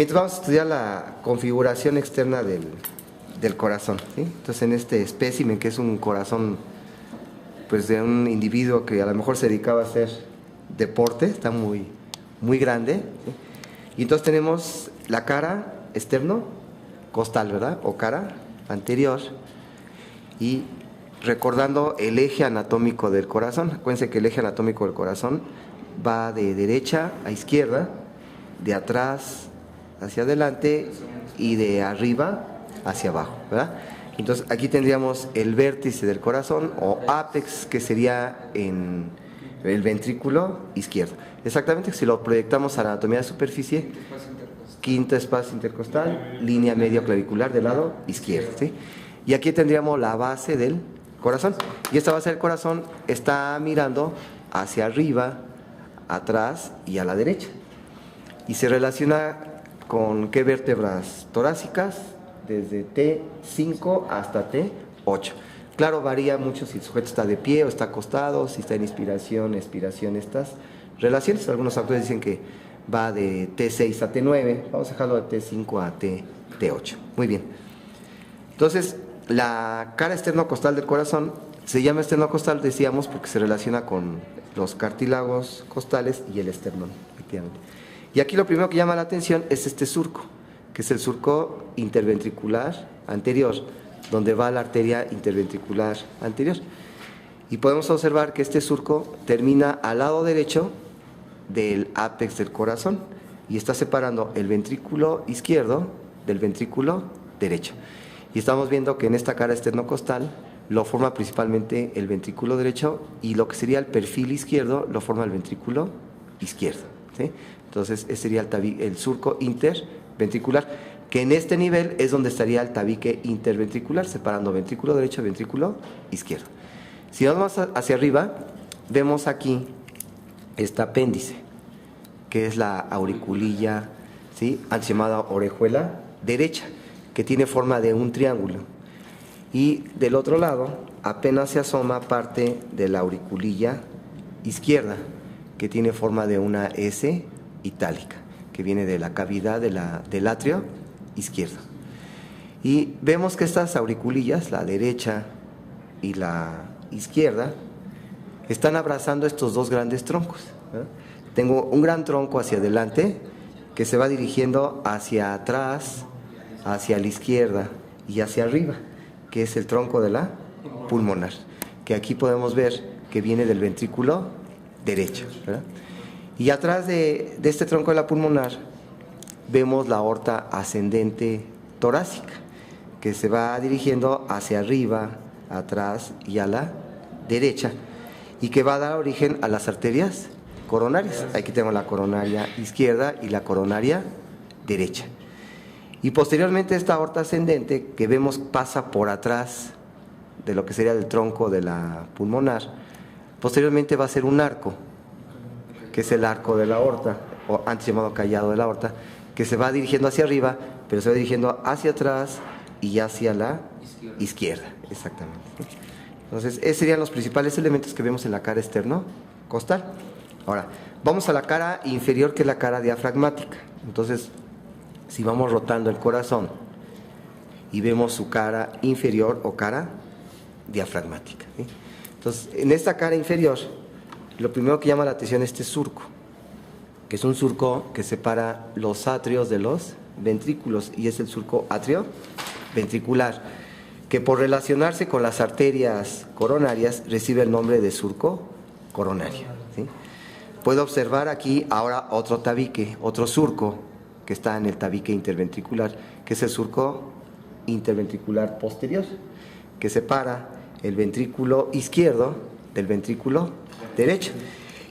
Mientras vamos a estudiar la configuración externa del corazón, ¿sí? Entonces, en este espécimen, que es un corazón pues de un individuo que a lo mejor se dedicaba a hacer deporte, está muy, muy grande, ¿sí? Y entonces tenemos la cara externo costal, ¿verdad? O cara anterior, y recordando el eje anatómico del corazón. Acuérdense que el eje anatómico del corazón va de derecha a izquierda, de atrás hacia adelante y de arriba hacia abajo, ¿verdad? Entonces aquí tendríamos el vértice del corazón o ápex, que sería en el ventrículo izquierdo. Exactamente, si lo proyectamos a la anatomía de superficie, quinto espacio intercostal, línea medio clavicular del lado izquierdo, ¿sí? Y aquí tendríamos la base del corazón. Y esta base del corazón está mirando hacia arriba, atrás y a la derecha. Y se relaciona con qué vértebras torácicas, desde T5 hasta T8. Claro, varía mucho si el sujeto está de pie o está acostado, si está en inspiración, expiración, estas relaciones. Algunos autores dicen que va de T6 a T9, vamos a dejarlo de T5 a T8. Muy bien. Entonces, la cara externocostal del corazón se llama externocostal, decíamos, porque se relaciona con los cartílagos costales y el esternón, efectivamente. Y aquí lo primero que llama la atención es este surco, que es el surco interventricular anterior, donde va la arteria interventricular anterior. Y podemos observar que este surco termina al lado derecho del ápex del corazón y está separando el ventrículo izquierdo del ventrículo derecho. Y estamos viendo que en esta cara esternocostal lo forma principalmente el ventrículo derecho y lo que sería el perfil izquierdo lo forma el ventrículo izquierdo, ¿sí? Entonces, ese sería el surco interventricular, que en este nivel es donde estaría el tabique interventricular, separando ventrículo derecho y ventrículo izquierdo. Si vamos hacia arriba, vemos aquí este apéndice, que es la auriculilla, ¿sí?, antes llamada orejuela derecha, que tiene forma de un triángulo. Y del otro lado, apenas se asoma parte de la auriculilla izquierda, que tiene forma de una S itálica, que viene de la cavidad del atrio izquierdo. Y vemos que estas auriculillas, la derecha y la izquierda, están abrazando estos dos grandes troncos, ¿verdad? Tengo un gran tronco hacia adelante que se va dirigiendo hacia atrás, hacia la izquierda y hacia arriba, que es el tronco de la pulmonar, que aquí podemos ver que viene del ventrículo derecho, ¿verdad? Y atrás de este tronco de la pulmonar vemos la aorta ascendente torácica, que se va dirigiendo hacia arriba, atrás y a la derecha, y que va a dar origen a las arterias coronarias. Aquí tenemos la coronaria izquierda y la coronaria derecha. Y posteriormente esta aorta ascendente que vemos pasa por atrás de lo que sería el tronco de la pulmonar, posteriormente va a ser un arco, que es el arco de la aorta, o antes llamado callado de la aorta, que se va dirigiendo hacia arriba, pero se va dirigiendo hacia atrás y hacia la izquierda, exactamente. Entonces, esos serían los principales elementos que vemos en la cara externo-costal. Ahora, vamos a la cara inferior, que es la cara diafragmática. Entonces, si vamos rotando el corazón y vemos su cara inferior o cara diafragmática, ¿sí? Entonces, en esta cara inferior, lo primero que llama la atención es este surco, que es un surco que separa los atrios de los ventrículos, y es el surco atrio-ventricular, que por relacionarse con las arterias coronarias recibe el nombre de surco coronario, ¿sí? Puedo observar aquí ahora otro tabique, otro surco, que está en el tabique interventricular, que es el surco interventricular posterior, que separa el ventrículo izquierdo del ventrículo derecho.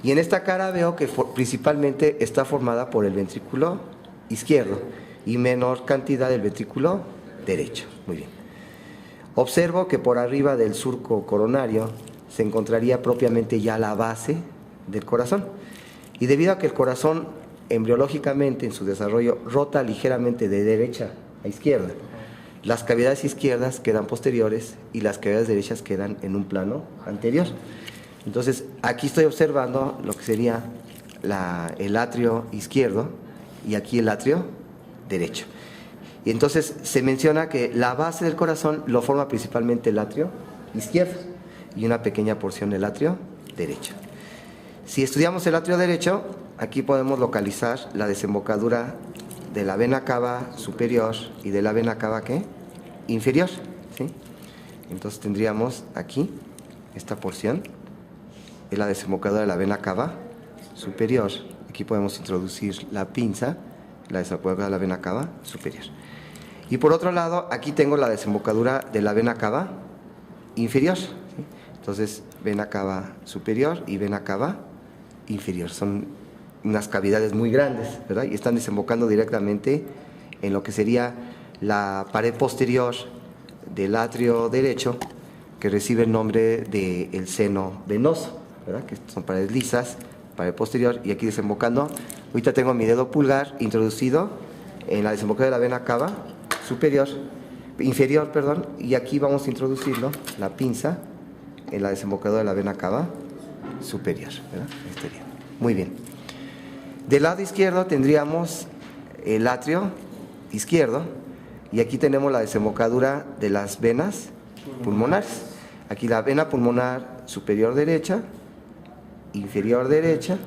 Y en esta cara veo que principalmente está formada por el ventrículo izquierdo y menor cantidad del ventrículo derecho. Muy bien. Observo que por arriba del surco coronario se encontraría propiamente ya la base del corazón. Y debido a que el corazón embriológicamente en su desarrollo rota ligeramente de derecha a izquierda, las cavidades izquierdas quedan posteriores y las cavidades derechas quedan en un plano anterior. Entonces, aquí estoy observando lo que sería el atrio izquierdo y aquí el atrio derecho. Y entonces se menciona que la base del corazón lo forma principalmente el atrio izquierdo y una pequeña porción del atrio derecho. Si estudiamos el atrio derecho, aquí podemos localizar la desembocadura de la vena cava superior y de la vena cava ¿qué? Inferior, ¿sí? Entonces tendríamos aquí esta porción, es la desembocadura de la vena cava superior. Aquí podemos introducir la pinza, la desembocadura de la vena cava superior. Y por otro lado, aquí tengo la desembocadura de la vena cava inferior, ¿sí? Entonces, vena cava superior y vena cava inferior. Son unas cavidades muy grandes, ¿verdad? Y están desembocando directamente en lo que sería la pared posterior del atrio derecho, que recibe el nombre del seno venoso, ¿verdad? Que son paredes lisas, pared posterior, y aquí desembocando. Ahorita tengo mi dedo pulgar introducido en la desembocadura de la vena cava inferior, y aquí vamos a introducirlo, la pinza, en la desembocadura de la vena cava superior, ¿verdad? Muy bien. Del lado izquierdo tendríamos el atrio izquierdo, y aquí tenemos la desembocadura de las venas pulmonares. Aquí la vena pulmonar superior derecha, inferior derecha,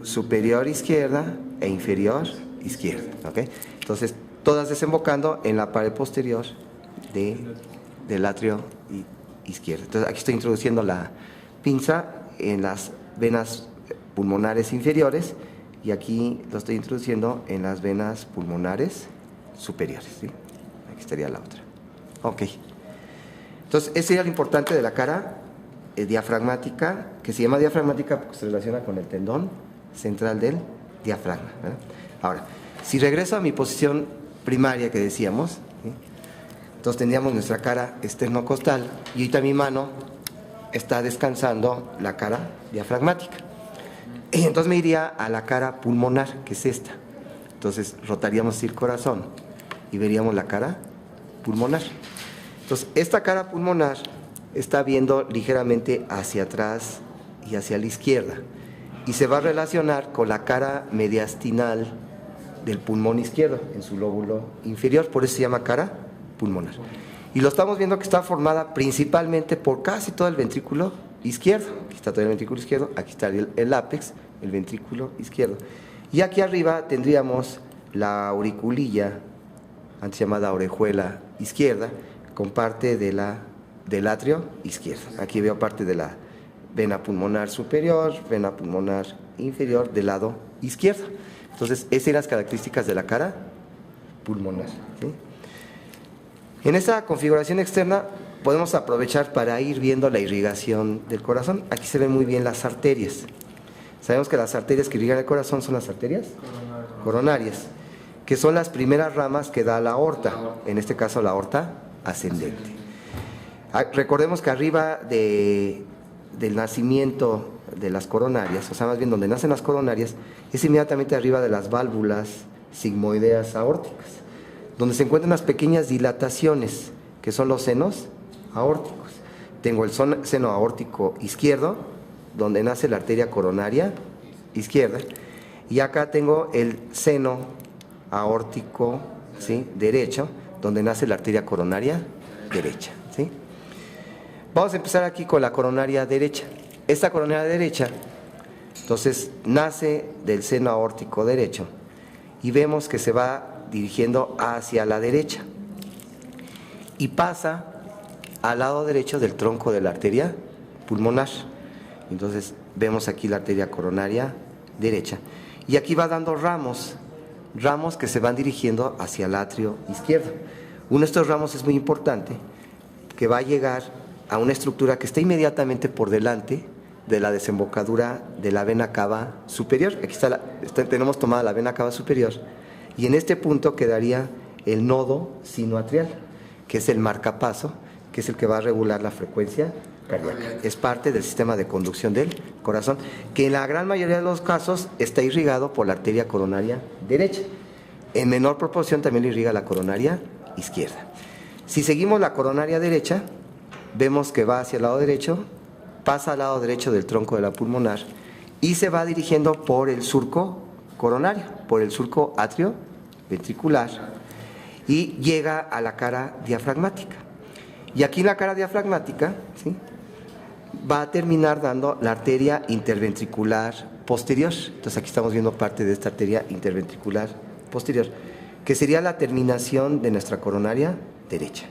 superior izquierda e inferior izquierda, ¿ok? Entonces, todas desembocando en la pared posterior del atrio izquierdo. Entonces, aquí estoy introduciendo la pinza en las venas pulmonares inferiores, y aquí lo estoy introduciendo en las venas pulmonares superiores, ¿sí? Aquí estaría la otra. Ok. Entonces, ese sería lo importante de la cara diafragmática, que se llama diafragmática porque se relaciona con el tendón central del diafragma, ¿verdad? Ahora, si regreso a mi posición primaria que decíamos, ¿sí? Entonces tendríamos nuestra cara esternocostal, y ahorita mi mano está descansando la cara diafragmática. Y entonces me iría a la cara pulmonar, que es esta. Entonces rotaríamos el corazón y veríamos la cara pulmonar. Entonces, esta cara pulmonar está viendo ligeramente hacia atrás y hacia la izquierda, y se va a relacionar con la cara mediastinal del pulmón izquierdo, en su lóbulo inferior, por eso se llama cara pulmonar. Y lo estamos viendo que está formada principalmente por casi todo el ventrículo izquierdo. Aquí está todo el ventrículo izquierdo, aquí está el ápex, el ventrículo izquierdo. Y aquí arriba tendríamos la auriculilla, antes llamada orejuela izquierda, con parte del atrio izquierdo. Aquí veo parte de la vena pulmonar superior, vena pulmonar inferior del lado izquierdo. Entonces, esas son las características de la cara pulmonar, ¿sí? En esta configuración externa podemos aprovechar para ir viendo la irrigación del corazón. Aquí se ven muy bien las arterias. Sabemos que las arterias que irrigan el corazón son las arterias coronarias, que son las primeras ramas que da la aorta, en este caso la aorta ascendente. Recordemos que arriba del nacimiento de las coronarias, o sea, más bien donde nacen las coronarias, es inmediatamente arriba de las válvulas sigmoideas aórticas, donde se encuentran unas pequeñas dilataciones, que son los senos aórticos. Tengo el seno aórtico izquierdo, donde nace la arteria coronaria izquierda, y acá tengo el seno aórtico, ¿sí?, derecho, donde nace la arteria coronaria derecha, ¿sí? Vamos a empezar aquí con la coronaria derecha. Esta coronaria derecha, entonces, nace del seno aórtico derecho, y vemos que se va dirigiendo hacia la derecha y pasa al lado derecho del tronco de la arteria pulmonar. Entonces vemos aquí la arteria coronaria derecha, y aquí va dando ramos que se van dirigiendo hacia el atrio izquierdo. Uno de estos ramos es muy importante, que va a llegar a una estructura que está inmediatamente por delante de la desembocadura de la vena cava superior. Aquí tenemos tomada la vena cava superior, y en este punto quedaría el nodo sinoatrial, que es el marcapaso, que es el que va a regular la frecuencia cardíaca. Es parte del sistema de conducción del corazón, que en la gran mayoría de los casos está irrigado por la arteria coronaria derecha. En menor proporción también irriga la coronaria izquierda. Si seguimos la coronaria derecha, vemos que va hacia el lado derecho, pasa al lado derecho del tronco de la pulmonar y se va dirigiendo por el surco coronario, por el surco atrio ventricular y llega a la cara diafragmática. Y aquí en la cara diafragmática, ¿sí?, va a terminar dando la arteria interventricular posterior. Entonces aquí estamos viendo parte de esta arteria interventricular posterior, que sería la terminación de nuestra coronaria derecha.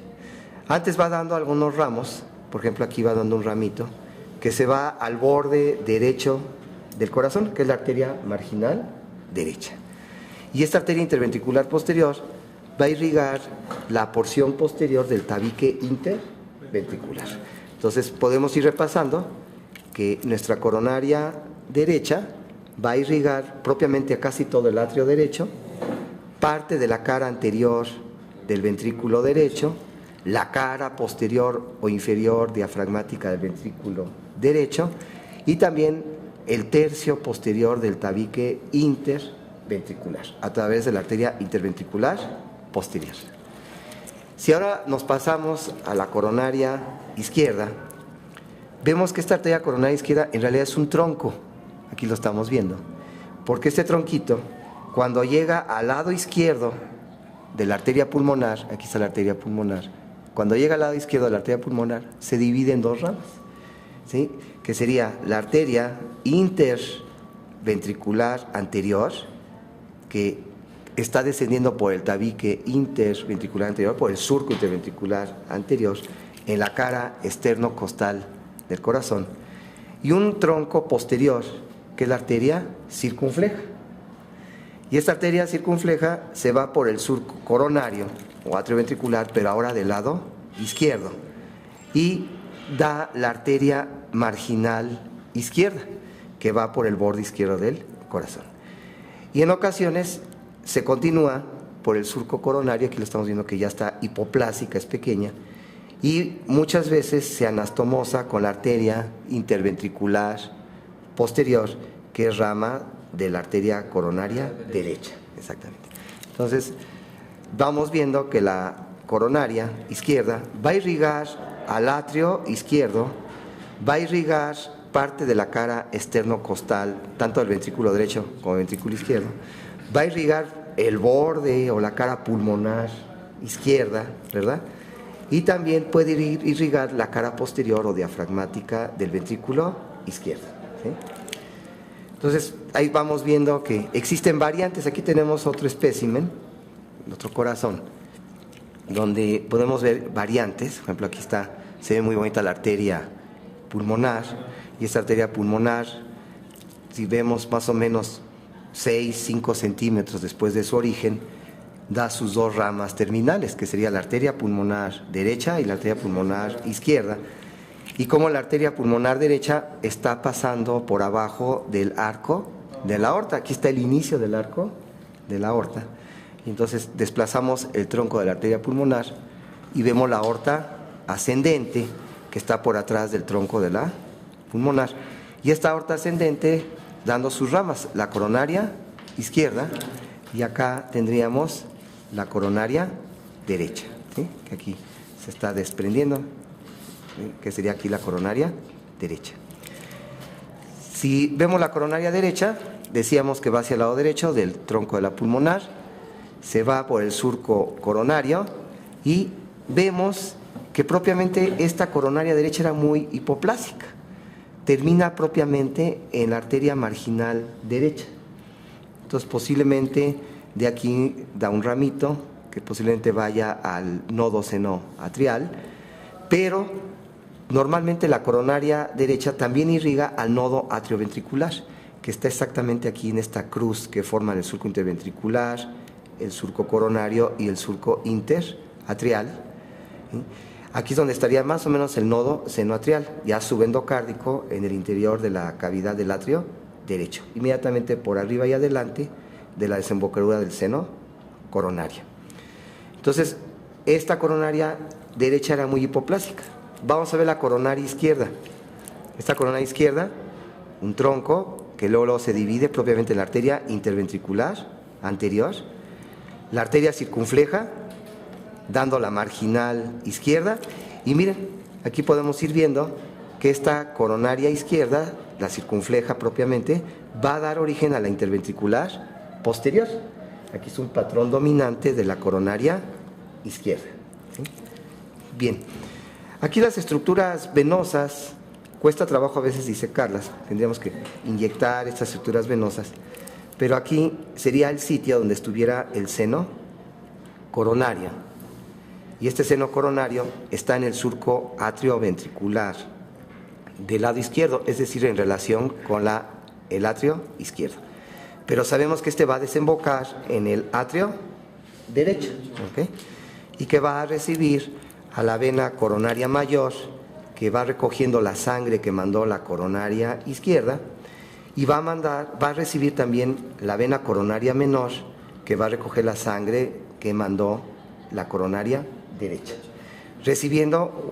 Antes va dando algunos ramos, por ejemplo aquí va dando un ramito, que se va al borde derecho del corazón, que es la arteria marginal derecha. Y esta arteria interventricular posterior va a irrigar la porción posterior del tabique interventricular. Entonces podemos ir repasando que nuestra coronaria derecha va a irrigar propiamente a casi todo el atrio derecho, parte de la cara anterior del ventrículo derecho, la cara posterior o inferior diafragmática del ventrículo derecho y también el tercio posterior del tabique interventricular a través de la arteria interventricular posterior. Si ahora nos pasamos a la coronaria izquierda, vemos que esta arteria coronaria izquierda en realidad es un tronco. Aquí lo estamos viendo, porque este tronquito, cuando llega al lado izquierdo de la arteria pulmonar, aquí está la arteria pulmonar, cuando llega al lado izquierdo de la arteria pulmonar, se divide en dos ramas, ¿sí?, que sería la arteria interventricular anterior, que está descendiendo por el tabique interventricular anterior, por el surco interventricular anterior, en la cara externo-costal del corazón, y un tronco posterior, que es la arteria circunfleja. Y esta arteria circunfleja se va por el surco coronario o atrio ventricular, pero ahora del lado izquierdo, y da la arteria marginal izquierda, que va por el borde izquierdo del corazón. Y en ocasiones se continúa por el surco coronario, aquí lo estamos viendo que ya está hipoplásica, es pequeña, y muchas veces se anastomosa con la arteria interventricular posterior, que es rama de la arteria coronaria derecha. Exactamente. Entonces, vamos viendo que la coronaria izquierda va a irrigar al atrio izquierdo, va a irrigar parte de la cara externo-costal, tanto del ventrículo derecho como del ventrículo izquierdo, va a irrigar el borde o la cara pulmonar izquierda, ¿verdad? Y también puede irrigar la cara posterior o diafragmática del ventrículo izquierdo, ¿sí? Entonces, ahí vamos viendo que existen variantes. Aquí tenemos otro espécimen, otro corazón, donde podemos ver variantes. Por ejemplo, aquí está, se ve muy bonita la arteria pulmonar, y esta arteria pulmonar, si vemos más o menos 6-5 centímetros después de su origen, da sus dos ramas terminales, que sería la arteria pulmonar derecha y la arteria pulmonar izquierda, y como la arteria pulmonar derecha está pasando por abajo del arco de la aorta. Aquí está el inicio del arco de la aorta, y entonces desplazamos el tronco de la arteria pulmonar y vemos la aorta ascendente, que está por atrás del tronco de la pulmonar, y esta aorta ascendente dando sus ramas, la coronaria izquierda, y acá tendríamos la coronaria derecha, ¿sí?, que aquí se está desprendiendo, ¿sí?, que sería aquí la coronaria derecha. Si vemos la coronaria derecha, decíamos que va hacia el lado derecho del tronco de la pulmonar, se va por el surco coronario y vemos que propiamente esta coronaria derecha era muy hipoplásica. Termina propiamente en la arteria marginal derecha. Entonces posiblemente de aquí da un ramito que posiblemente vaya al nodo seno-atrial, pero normalmente la coronaria derecha también irriga al nodo atrioventricular, que está exactamente aquí en esta cruz que forman el surco interventricular, el surco coronario y el surco interatrial, ¿sí? Aquí es donde estaría más o menos el nodo senoatrial, ya subendocárdico en el interior de la cavidad del atrio derecho, inmediatamente por arriba y adelante de la desembocadura del seno coronario. Entonces, esta coronaria derecha era muy hipoplásica. Vamos a ver la coronaria izquierda. Esta coronaria izquierda, un tronco que luego se divide propiamente en la arteria interventricular anterior, la arteria circunfleja, dando la marginal izquierda, y miren, aquí podemos ir viendo que esta coronaria izquierda, la circunfleja propiamente, va a dar origen a la interventricular posterior, Aquí es un patrón dominante de la coronaria izquierda, ¿sí? Bien, aquí las estructuras venosas, cuesta trabajo a veces disecarlas, tendríamos que inyectar estas estructuras venosas, pero aquí sería el sitio donde estuviera el seno coronario, y este seno coronario está en el surco atrioventricular del lado izquierdo, es decir, en relación con el atrio izquierdo. Pero sabemos que este va a desembocar en el atrio derecho, ¿ok? Y que va a recibir a la vena coronaria mayor, que va recogiendo la sangre que mandó la coronaria izquierda, y va a recibir también la vena coronaria menor, que va a recoger la sangre que mandó la coronaria derecha, recibiendo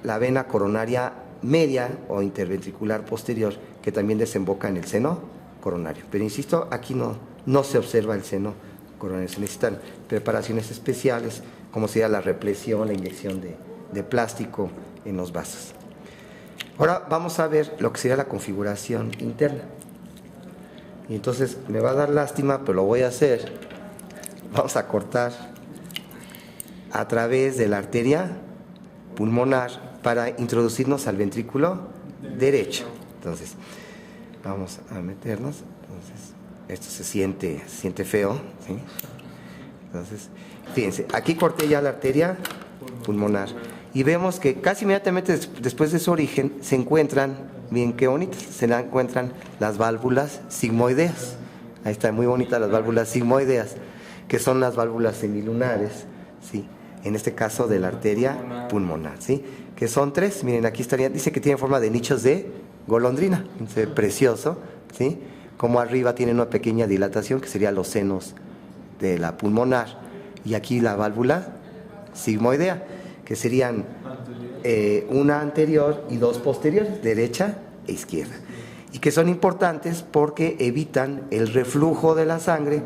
la vena coronaria media o interventricular posterior, que también desemboca en el seno coronario. Pero insisto, aquí no se observa el seno coronario, se necesitan preparaciones especiales, como sería la represión, la inyección de plástico en los vasos. Ahora vamos a ver lo que sería la configuración interna. Y entonces me va a dar lástima, pero lo voy a hacer. Vamos a cortar a través de la arteria pulmonar para introducirnos al ventrículo derecho. Entonces, vamos a meternos. Entonces, esto se siente feo, ¿sí? Entonces, fíjense, aquí corté ya la arteria pulmonar y vemos que casi inmediatamente después de su origen se encuentran, bien qué bonitas, se encuentran las válvulas sigmoideas. Ahí están muy bonitas las válvulas sigmoideas, que son las válvulas semilunares, ¿sí? En este caso de la arteria pulmonar, ¿sí? Que son tres, miren, aquí estarían, dice que tiene forma de nichos de golondrina, precioso, ¿sí? Como arriba tiene una pequeña dilatación, que serían los senos de la pulmonar, y aquí la válvula sigmoidea, que serían una anterior y dos posteriores, derecha e izquierda, y que son importantes porque evitan el reflujo de la sangre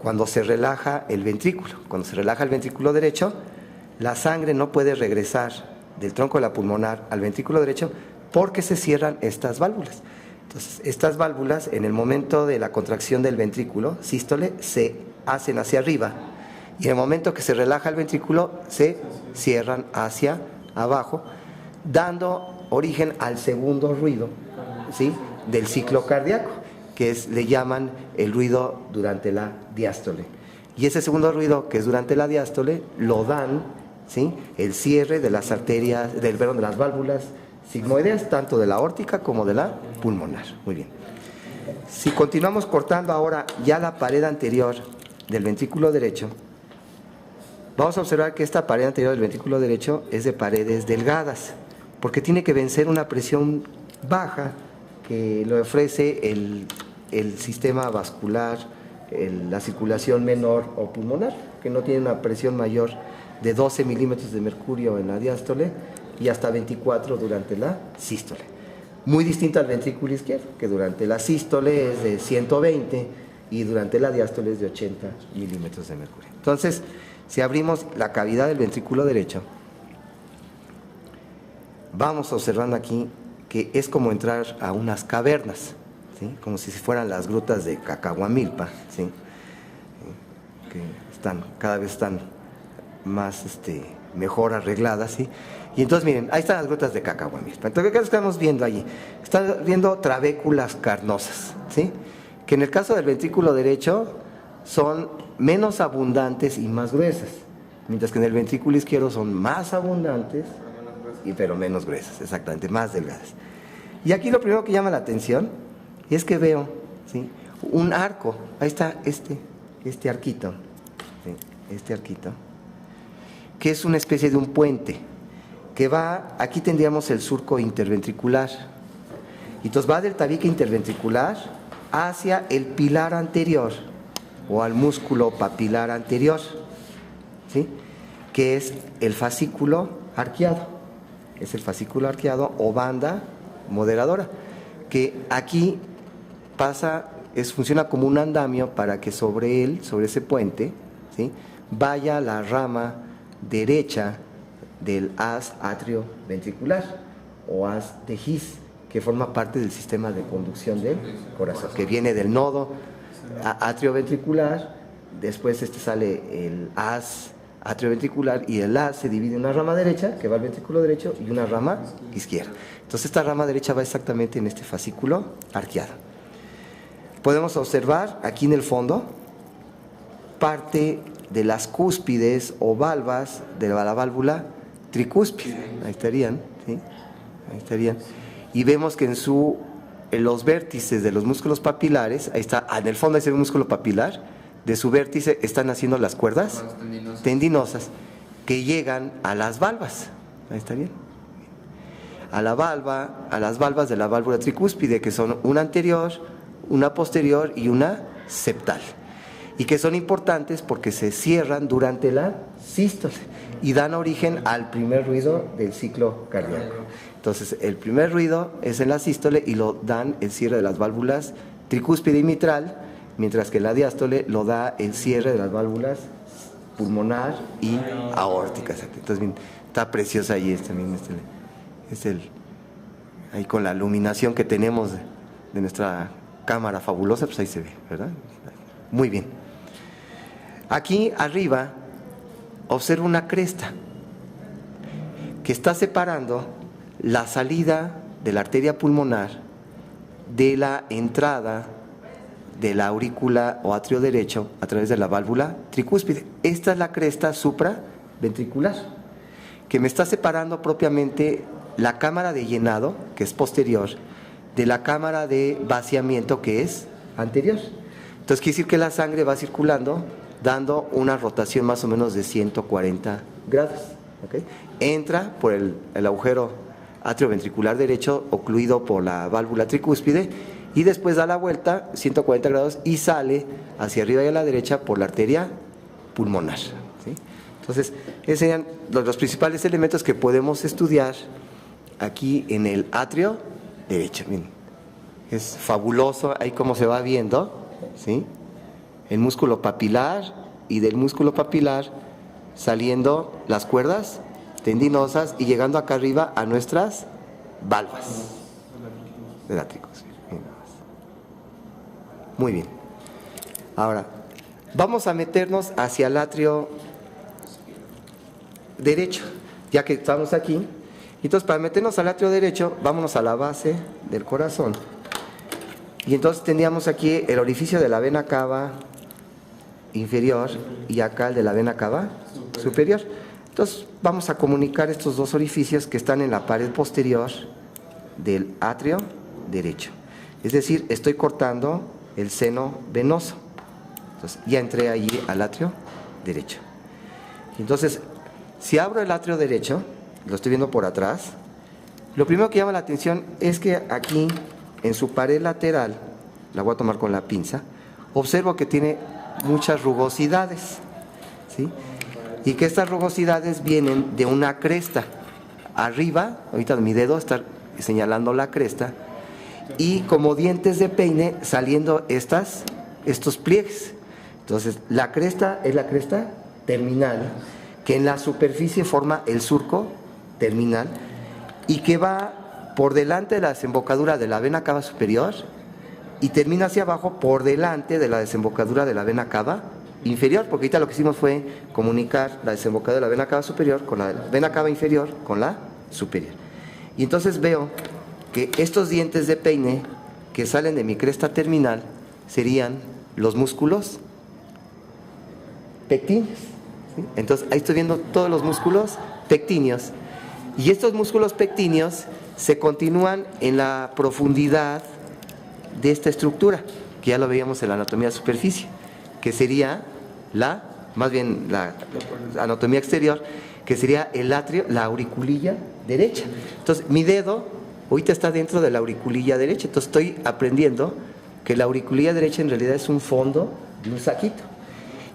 cuando se relaja el ventrículo. Cuando se relaja el ventrículo derecho, la sangre no puede regresar del tronco de la pulmonar al ventrículo derecho porque se cierran estas válvulas. Entonces, estas válvulas, en el momento de la contracción del ventrículo, sístole, se hacen hacia arriba, y en el momento que se relaja el ventrículo, se cierran hacia abajo, dando origen al segundo ruido, ¿sí?, del ciclo cardíaco, que le llaman el ruido durante la diástole. Y ese segundo ruido, que es durante la diástole, lo dan, ¿sí?, el cierre de las arterias, de las válvulas sigmoideas, tanto de la aórtica como de la pulmonar. Muy bien. Si continuamos cortando ahora ya la pared anterior del ventrículo derecho, vamos a observar que esta pared anterior del ventrículo derecho es de paredes delgadas, porque tiene que vencer una presión baja que le ofrece el sistema vascular, la circulación menor o pulmonar, que no tiene una presión mayor de 12 milímetros de mercurio en la diástole y hasta 24 durante la sístole. Muy distinto al ventrículo izquierdo, que durante la sístole es de 120 y durante la diástole es de 80 milímetros de mercurio. Entonces, si abrimos la cavidad del ventrículo derecho, vamos observando aquí que es como entrar a unas cavernas, ¿sí?, como si fueran las grutas de Cacahuamilpa, ¿sí?, que cada vez están más mejor arregladas, ¿sí? Y entonces miren, ahí están las grutas de Cacahuamilpa. Entonces, ¿qué estamos viendo allí? Están viendo trabéculas carnosas, ¿sí?, que en el caso del ventrículo derecho son menos abundantes y más gruesas, mientras que en el ventrículo izquierdo son más abundantes pero menos gruesas, exactamente, más delgadas. Y aquí lo primero que llama la atención es que veo, ¿sí?, un arco. Ahí está este arquito, ¿sí?, este arquito, que es una especie de un puente que va, aquí tendríamos el surco interventricular, y entonces va del tabique interventricular hacia el pilar anterior o al músculo papilar anterior, ¿sí?, que es el fascículo arqueado. Es el fascículo arqueado o banda moderadora, que aquí funciona como un andamio para que sobre él, sobre ese puente, ¿sí?, vaya la rama derecha del haz atrioventricular o haz de His, que forma parte del sistema de conducción del corazón, que viene del nodo atrioventricular después sale el haz atrioventricular, y el haz se divide en una rama derecha que va al ventrículo derecho y una rama izquierda. Entonces esta rama derecha va exactamente en este fascículo arqueado. Podemos observar aquí en el fondo parte de las cúspides o valvas de la válvula tricúspide. Ahí estarían, ¿sí? Ahí estarían. Y vemos que en los vértices de los músculos papilares, ahí está, en el fondo ahí se ve un músculo papilar, de su vértice están haciendo las cuerdas tendinosas que llegan a las valvas. Ahí está bien. A las valvas de la válvula tricúspide, que son una anterior, una posterior y una septal. Y que son importantes porque se cierran durante la sístole y dan origen al primer ruido del ciclo cardíaco. Entonces, el primer ruido es en la sístole y lo dan el cierre de las válvulas tricúspide y mitral, mientras que la diástole lo da el cierre de las válvulas pulmonar y aórtica. Entonces, bien, está preciosa ahí también ahí con la iluminación que tenemos de nuestra cámara fabulosa, pues ahí se ve, ¿verdad? Muy bien. Aquí arriba observo una cresta que está separando la salida de la arteria pulmonar de la entrada de la aurícula o atrio derecho a través de la válvula tricúspide. Esta es la cresta supraventricular, que me está separando propiamente la cámara de llenado, que es posterior, de la cámara de vaciamiento, que es anterior. Entonces quiere decir que la sangre va circulando dando una rotación más o menos de 140 grados. ¿Okay? Entra por el agujero atrioventricular derecho ocluido por la válvula tricúspide y después da la vuelta 140 grados y sale hacia arriba y a la derecha por la arteria pulmonar. ¿Sí? Entonces, esos serían los principales elementos que podemos estudiar aquí en el atrio derecho. Miren, es fabuloso ahí cómo se va viendo, ¿sí? El músculo papilar, y del músculo papilar saliendo las cuerdas tendinosas y llegando acá arriba a nuestras valvas del atrio. Muy bien. Ahora, vamos a meternos hacia el atrio derecho, ya que estamos aquí. Entonces, para meternos al atrio derecho, vámonos a la base del corazón. Y entonces tendríamos aquí el orificio de la vena cava inferior y acá el de la vena cava superior. Entonces, vamos a comunicar estos dos orificios que están en la pared posterior del atrio derecho. Es decir, estoy cortando el seno venoso. Entonces, ya entré allí al atrio derecho. Entonces, si abro el atrio derecho, lo estoy viendo por atrás, lo primero que llama la atención es que aquí, en su pared lateral, la voy a tomar con la pinza, observo que tiene muchas rugosidades, ¿sí? Y que estas rugosidades vienen de una cresta. Arriba, ahorita mi dedo está señalando la cresta, y como dientes de peine saliendo estos pliegues. Entonces, la cresta es la cresta terminal, que en la superficie forma el surco terminal y que va por delante de la desembocadura de la vena cava superior y termina hacia abajo por delante de la desembocadura de la vena cava inferior, porque ahorita lo que hicimos fue comunicar la desembocadura de la vena cava superior con la vena cava inferior con la superior. Y entonces veo que estos dientes de peine que salen de mi cresta terminal serían los músculos pectíneos, ¿sí? Entonces ahí estoy viendo todos los músculos pectíneos, y estos músculos pectíneos se continúan en la profundidad de esta estructura, que ya lo veíamos en la anatomía de superficie, que sería la anatomía exterior, que sería el atrio, la auriculilla derecha. Entonces, mi dedo ahorita está dentro de la auriculilla derecha, entonces estoy aprendiendo que la auriculilla derecha en realidad es un fondo de un saquito,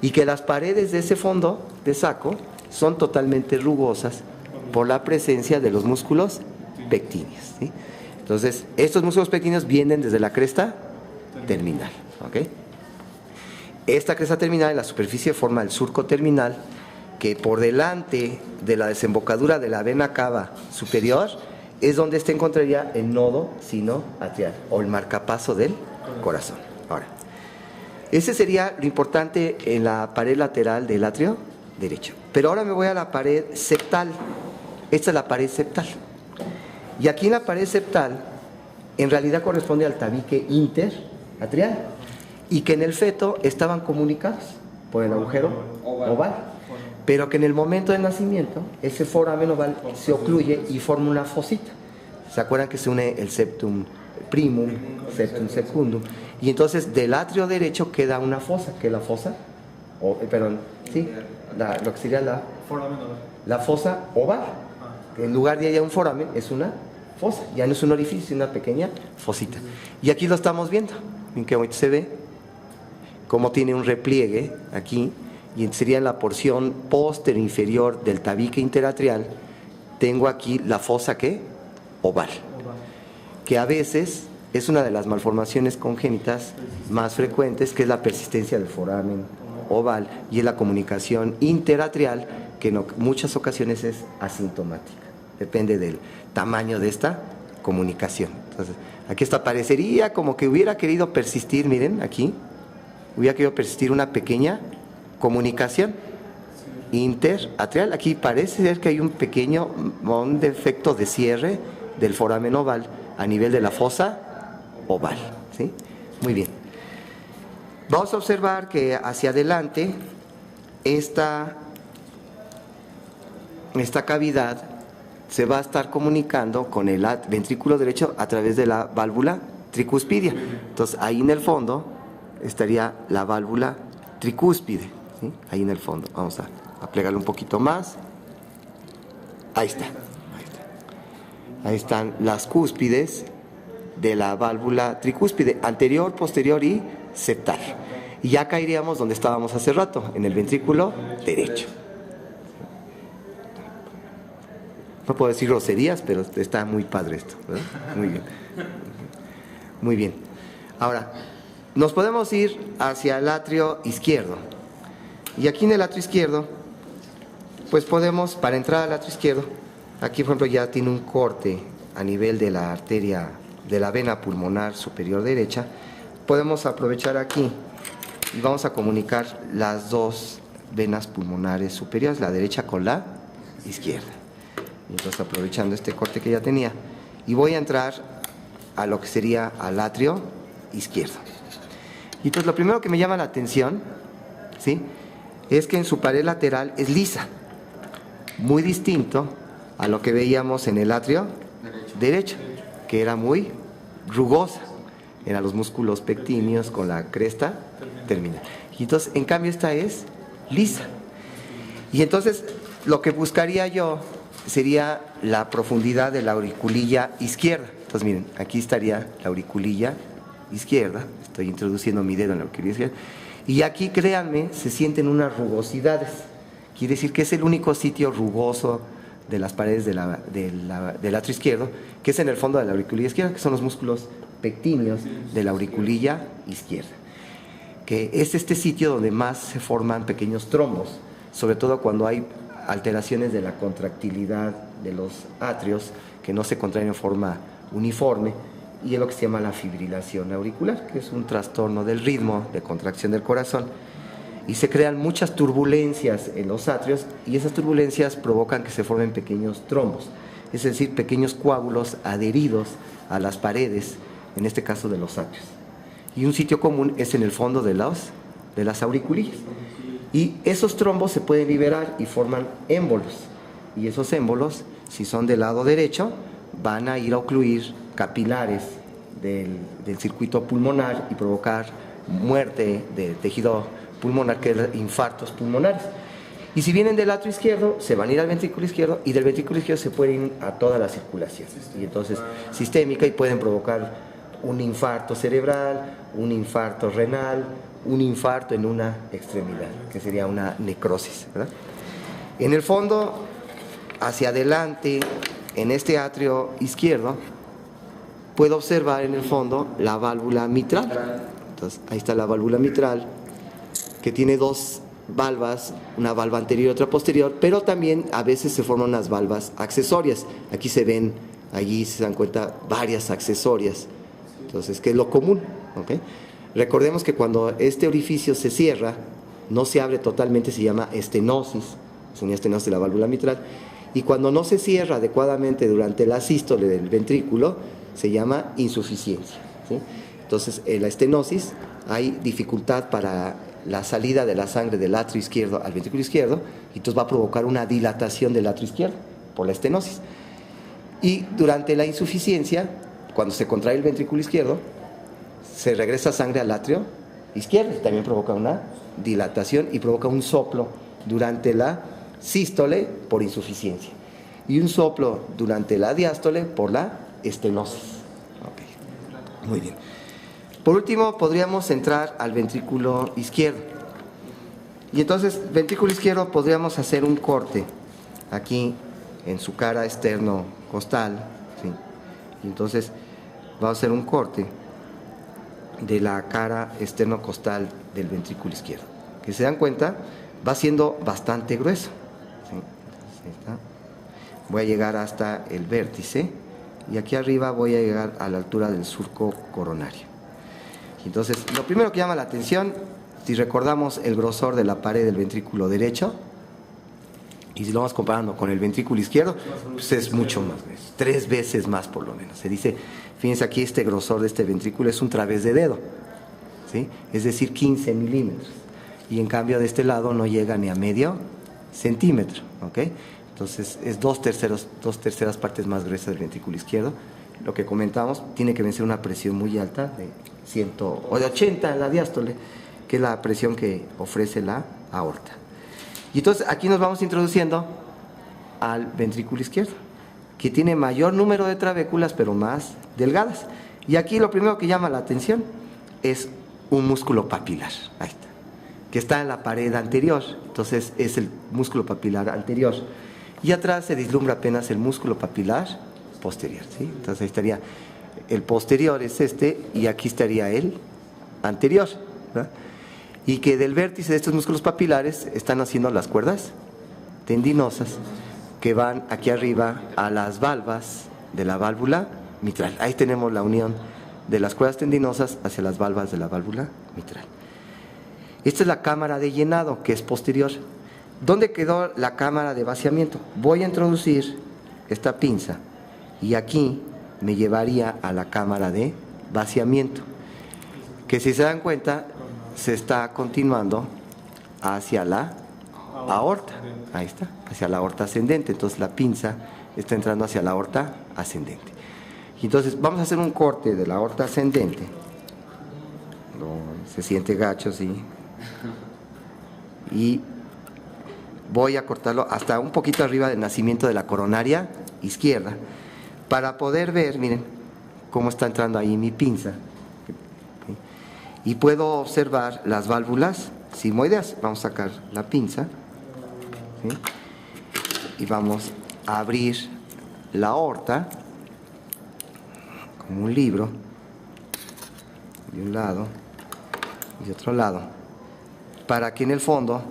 y que las paredes de ese fondo de saco son totalmente rugosas por la presencia de los músculos pectíneos, ¿sí? Entonces, estos músculos pectíneos vienen desde la cresta terminal, ¿ok? Esta cresta terminal en la superficie forma el surco terminal, que por delante de la desembocadura de la vena cava superior es donde se encontraría el nodo sinoatrial o el marcapaso del corazón. Ahora, Ese sería lo importante en la pared lateral del atrio derecho. Pero ahora me voy a la pared septal. Esta es la pared septal. Y aquí en la pared septal, en realidad corresponde al tabique interatrial, y que en el feto estaban comunicados por el agujero oval, pero que en el momento del nacimiento ese foramen oval se ocluye y forma una fosita. ¿Se acuerdan que se une el septum primum, septum secundum? Y entonces del atrio derecho queda una fosa, que es la fosa, lo que sería la fosa oval. En lugar de haya un foramen, es una fosa, ya no es un orificio, es una pequeña fosita. Y aquí lo estamos viendo, en que ahorita se ve cómo tiene un repliegue aquí, y sería en la porción posterior inferior del tabique interatrial. Tengo aquí la fosa ¿qué? Oval, que a veces es una de las malformaciones congénitas más frecuentes, que es la persistencia del foramen oval, y es la comunicación interatrial, que en muchas ocasiones es asintomática, depende del tamaño de esta comunicación. Entonces, aquí esta parecería como que hubiera querido persistir, miren, aquí, hubiera querido persistir una pequeña comunicación interatrial. Aquí parece ser que hay un pequeño defecto de cierre del foramen oval a nivel de la fosa oval, ¿sí? Muy bien. Vamos a observar que hacia adelante esta cavidad se va a estar comunicando con el ventrículo derecho a través de la válvula tricúspide. Entonces ahí en el fondo estaría la válvula tricúspide, ¿sí? Ahí en el fondo. Vamos a plegarle un poquito más. Ahí está. Ahí están las cúspides de la válvula tricúspide, anterior, posterior y septal. Y ya caeríamos donde estábamos hace rato, en el ventrículo derecho. No puedo decir groserías, pero está muy padre esto, ¿verdad? Muy bien. Muy bien. Ahora, nos podemos ir hacia el atrio izquierdo. Y aquí en el atrio izquierdo, pues podemos, para entrar al atrio izquierdo, aquí por ejemplo ya tiene un corte a nivel de la arteria, de la vena pulmonar superior derecha. Podemos aprovechar aquí y vamos a comunicar las dos venas pulmonares superiores, la derecha con la izquierda. Y entonces, aprovechando este corte que ya tenía, y voy a entrar a lo que sería al atrio izquierdo. Y entonces lo primero que me llama la atención, ¿sí?, es que en su pared lateral es lisa, muy distinto a lo que veíamos en el atrio derecho, que era muy rugosa, eran los músculos pectíneos con la cresta terminal. Y entonces, en cambio, esta es lisa. Y entonces, lo que buscaría yo sería la profundidad de la auriculilla izquierda. Entonces, miren, aquí estaría la auriculilla izquierda. Estoy introduciendo mi dedo en la auriculilla izquierda. Y aquí, créanme, se sienten unas rugosidades. Quiere decir que es el único sitio rugoso de las paredes del atrio izquierdo, que es en el fondo de la auriculilla izquierda, que son los músculos pectíneos de la auriculilla izquierda. Que es este sitio donde más se forman pequeños trombos, sobre todo cuando hay alteraciones de la contractilidad de los atrios, que no se contraen en forma uniforme, y es lo que se llama la fibrilación auricular, que es un trastorno del ritmo de contracción del corazón, y se crean muchas turbulencias en los atrios, y esas turbulencias provocan que se formen pequeños trombos, es decir, pequeños coágulos adheridos a las paredes, en este caso de los atrios. Y un sitio común es en el fondo de las auriculillas. Y esos trombos se pueden liberar y forman émbolos. Y esos émbolos, si son del lado derecho, van a ir a ocluir capilares del circuito pulmonar y provocar muerte de tejido pulmonar, que es infartos pulmonares. Y si vienen del atrio izquierdo, se van a ir al ventrículo izquierdo, y del ventrículo izquierdo se pueden ir a toda la circulación. Y entonces, sistémica, y pueden provocar un infarto cerebral, un infarto renal, un infarto en una extremidad, que sería una necrosis, ¿verdad? En el fondo, hacia adelante, en este atrio izquierdo, puedo observar en el fondo la válvula mitral. Entonces, ahí está la válvula mitral, que tiene dos valvas, una valva anterior y otra posterior, pero también a veces se forman unas valvas accesorias. Aquí se ven, allí se dan cuenta, varias accesorias. Entonces, ¿qué es lo común? ¿Okay? Recordemos que cuando este orificio se cierra, no se abre totalmente, se llama estenosis, es una estenosis de la válvula mitral, y cuando no se cierra adecuadamente durante la sístole del ventrículo, se llama insuficiencia, ¿sí? Entonces, en la estenosis hay dificultad para la salida de la sangre del atrio izquierdo al ventrículo izquierdo, y entonces va a provocar una dilatación del atrio izquierdo por la estenosis. Y durante la insuficiencia, cuando se contrae el ventrículo izquierdo, se regresa sangre al atrio izquierdo, y también provoca una dilatación y provoca un soplo durante la sístole por insuficiencia y un soplo durante la diástole por la estenosis. Okay. Muy bien. Por último, podríamos entrar al ventrículo izquierdo. Y entonces, ventrículo izquierdo, podríamos hacer un corte aquí en su cara externo-costal, ¿sí? Y entonces, vamos a hacer un corte de la cara externo-costal del ventrículo izquierdo. Que se dan cuenta, va siendo bastante grueso, ¿sí? Entonces, voy a llegar hasta el vértice y aquí arriba voy a llegar a la altura del surco coronario. Entonces, lo primero que llama la atención, si recordamos el grosor de la pared del ventrículo derecho, y si lo vamos comparando con el ventrículo izquierdo, pues es mucho más, 3 veces más por lo menos. Se dice, fíjense aquí, este grosor de este ventrículo es un través de dedo, ¿sí? Es decir, 15 milímetros. Y en cambio de este lado no llega ni a medio centímetro, ¿ok? Entonces es dos terceras partes más gruesas del ventrículo izquierdo. Lo que comentamos, tiene que vencer una presión muy alta de 100 o de 80 en la diástole, que es la presión que ofrece la aorta. Y entonces aquí nos vamos introduciendo al ventrículo izquierdo, que tiene mayor número de trabéculas pero más delgadas. Y aquí lo primero que llama la atención es un músculo papilar, ahí está, que está en la pared anterior. Entonces es el músculo papilar anterior, y atrás se vislumbra apenas el músculo papilar posterior, ¿sí? Entonces ahí estaría el posterior, es este, y aquí estaría el anterior, ¿verdad? Y que del vértice de estos músculos papilares están haciendo las cuerdas tendinosas que van aquí arriba a las valvas de la válvula mitral. Ahí tenemos la unión de las cuerdas tendinosas hacia las valvas de la válvula mitral. Esta es la cámara de llenado, que es posterior. ¿Dónde quedó la cámara de vaciamiento? Voy a introducir esta pinza y aquí me llevaría a la cámara de vaciamiento, que si se dan cuenta se está continuando hacia la aorta. Ahí está, hacia la aorta ascendente. Entonces la pinza está entrando hacia la aorta ascendente. Y entonces vamos a hacer un corte de la aorta ascendente. Se siente gacho, sí. Y voy a cortarlo hasta un poquito arriba del nacimiento de la coronaria izquierda, para poder ver, miren, cómo está entrando ahí mi pinza. Y puedo observar las válvulas sigmoideas. Vamos a sacar la pinza, ¿sí? Y vamos a abrir la aorta como un libro, de un lado y de otro lado, para que en el fondo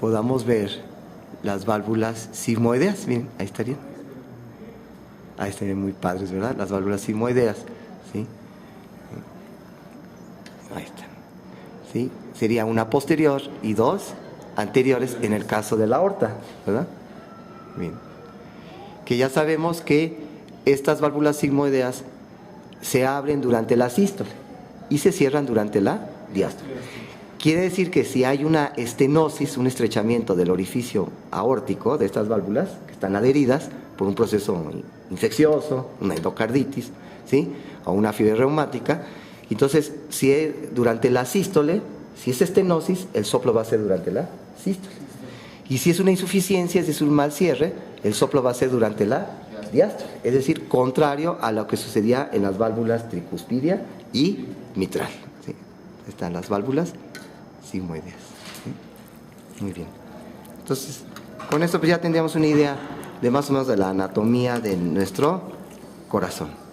podamos ver las válvulas sigmoideas. Miren, ahí estarían. Ahí estarían muy padres, ¿verdad? Las válvulas sigmoideas, ¿sí? Ahí están, ¿sí? Sería una posterior y 2 anteriores en el caso de la aorta, ¿verdad? Bien. Que ya sabemos que estas válvulas sigmoideas se abren durante la sístole y se cierran durante la diástole. Quiere decir que si hay una estenosis, un estrechamiento del orificio aórtico de estas válvulas, que están adheridas por un proceso infeccioso, una endocarditis, ¿sí? O una fiebre reumática, entonces si durante la sístole, si es estenosis, el soplo va a ser durante la sístole. Y si es una insuficiencia, es decir, un mal cierre, el soplo va a ser durante la diástole, es decir, contrario a lo que sucedía en las válvulas tricuspidia y mitral, ¿sí? Están las válvulas sigmoideas, ¿sí? Muy bien. Entonces, con esto pues ya tendríamos una idea de más o menos de la anatomía de nuestro corazón.